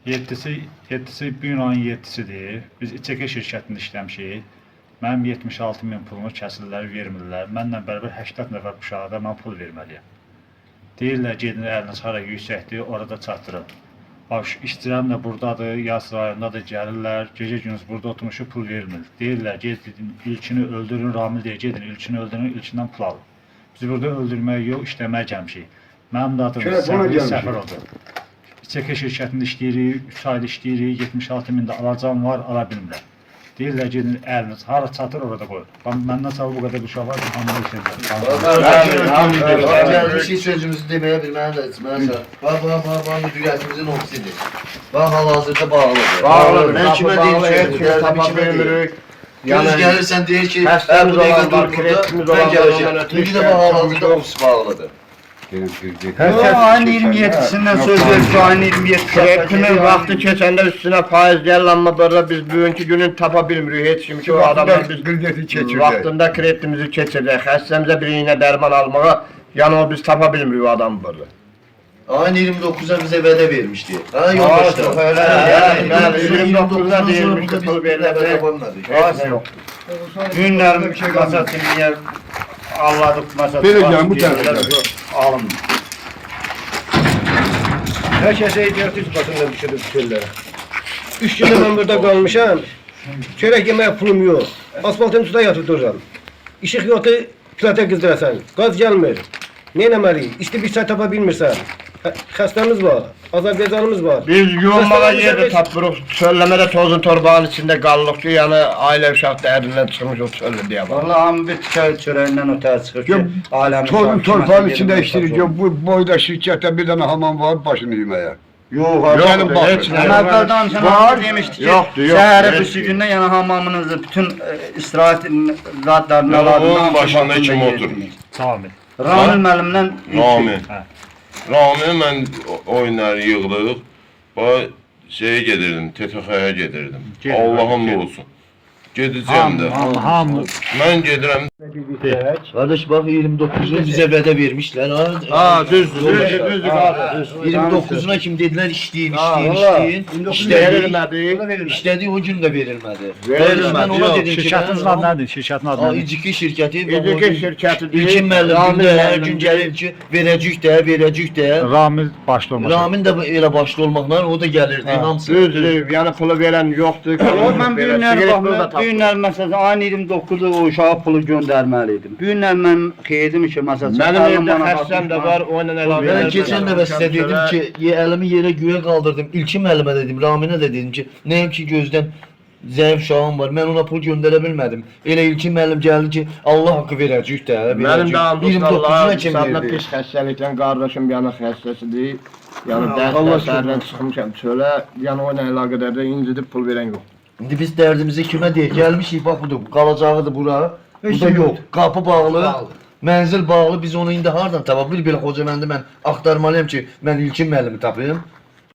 7'si bu gün ayın 7'sidir. Biz İÇK şirkətində işləmişik. Mənim 76 min pulumu kəsirlər, vermirlər. Mənlə bərabər 80 nəfər uşağa mən pul verməliyəm. Deyirlər gedin əliniz hara yüksəkdir, orada çatdırın. İşçilərim də buradadır, yaz rayondadır, gəlirlər, gecə-gündüz burada oturmuşu pul vermir. Deyirlər gedin ilkini öldürün, Ramil deyir gedin ilkini öldürün, ilkindən pul alın. Biz burada öldürməyə yox, işləməyə gəlmişik. Mənim də adım Səfərovdur. İÇK şirkətində işləyirik, 3 ayda işləyirik, 76 min də alacağım var, ala bilmirəm. Deyirlər gedin əliniz hara çatır orada qoyun. Məndən sonra bu qədər bir uşaq var ki, hamıda işləyirlər. Gəlmişik sözümüzü deməyə bilməlidir. Bax, müdiriyyətimizin ofisidir. Bax, hal-hazırda bağlıdır. Bağlıdır. Mən kimə deyim ki, tapa bilmirik. Göz gəlirsən deyir ki, bu dəqiqə dur burada, mən gələcəm. İki dəfə hal-hazırda ofis bağlıdır. Ayın 27'sinden söz verir ki ayın 27 krepinin vakti keçəndə üstüne faiz gəllanma burada biz bugünkü günün tapa bilmirik heç kim ki bu adamlar biz vaxtında krepimizi keçirdik. Xəstəmizə bir iğnə dərman almağa yani o biz tapa bilmirik o adamı burada. Ayın 29'a bize vədə vermişdi. Ha yoldaşlar. Bəli, 29'da deyilmişdi pul veriləcək. Yok. Günlərim məsələsini yer anladık məsələsini. Verəcəm bu tərəfə. Alın. Herkese idiotist batında düşürdüm çöllere. 3 gün ben burada kalmışam. Çörek yemeye pulum yok. Asfaltın üstüne yatıp duracağım. Işık yoktu, plate kızdırasan. Gaz gelmiyor. Ne eləməliyim? İşte bir saat tapa bilmirsən. Hastamız var, azarbaycanımız var. Biz yoğunmağa yerde tapırıq, çölləmədə tozun torbağın içinde qallıq ki, yani aile uşaq dərdindən çıxmış o çöllü diye var. Vallahi hamı bir çörəyindən ötəyə çıxır ki, ailəmin torpağın içinde işləyir ki, bu boyda şirkətdə bir dənə hamam var başını yeməyə. Yox, heç nə. Əvvəldən sana demişdik ki, səhərə bir gündə yəni hamamınızı bütün istirahət zadlarını Onun başında kim oturur? Ramil müəllimlə Ramil mən oyunları yığdıq. Şeye gedirdim, TTX-yə gedirdim. Allah'ım ne olsun. Gedəcəm də. Mən gedirəm. Kardeş bak 29'unu bize vədə vermişler. Ha, düzdür. 29'una kim dediler işleyin. İşledi o gün de verilmedi. Ben ona dedim ki Şirkətinizin adı nədir? Şirkətin adı nədir? İciki şirketi. İciki şirketi İlkin müəllim her gün gelir ki verəcək də. Ramil başda olması. Ramil də elə başlı olmaqla o da gelirdi. Hamısı. Düzdür, yani pulu veren yoktur. Ben günler mesela ayın 29'u o uşağa pulu göndermeliydim. Günler ben xeydim ki mesela. Benim evde xəstəm də var, onunla əlaqə. Ben geçen dəfə sizə dedim ki, əlimi yerə göyə qaldırdım. İlkin müəllimə dedim, Raminə də dedim ki, nəyim ki gözdən zəif uşağım var. Mən ona pul göndərə bilmədim. Elə ilkin müəllim gəldi ki, Allah haqqı verəcək də. Mənim də andolsun Allah, kim sadına verdi? pis xəstəlikdən qardaşım yanıq xəstəsidir. Yəni dərslərdən çıxmışam çölə, yəni onunla əlaqədar da incitib pul verən yox. İndi biz dərdimizi kimə deyək? Gəlmişik, bax budur, qalacağıdır bura. Bu da yox. Qapı bağlı, mənzil bağlı. Biz onu indi hardan tapa? Bir belə Xocaməndə mən axtarmalıyam ki, mən ilkin müəllimi tapayım.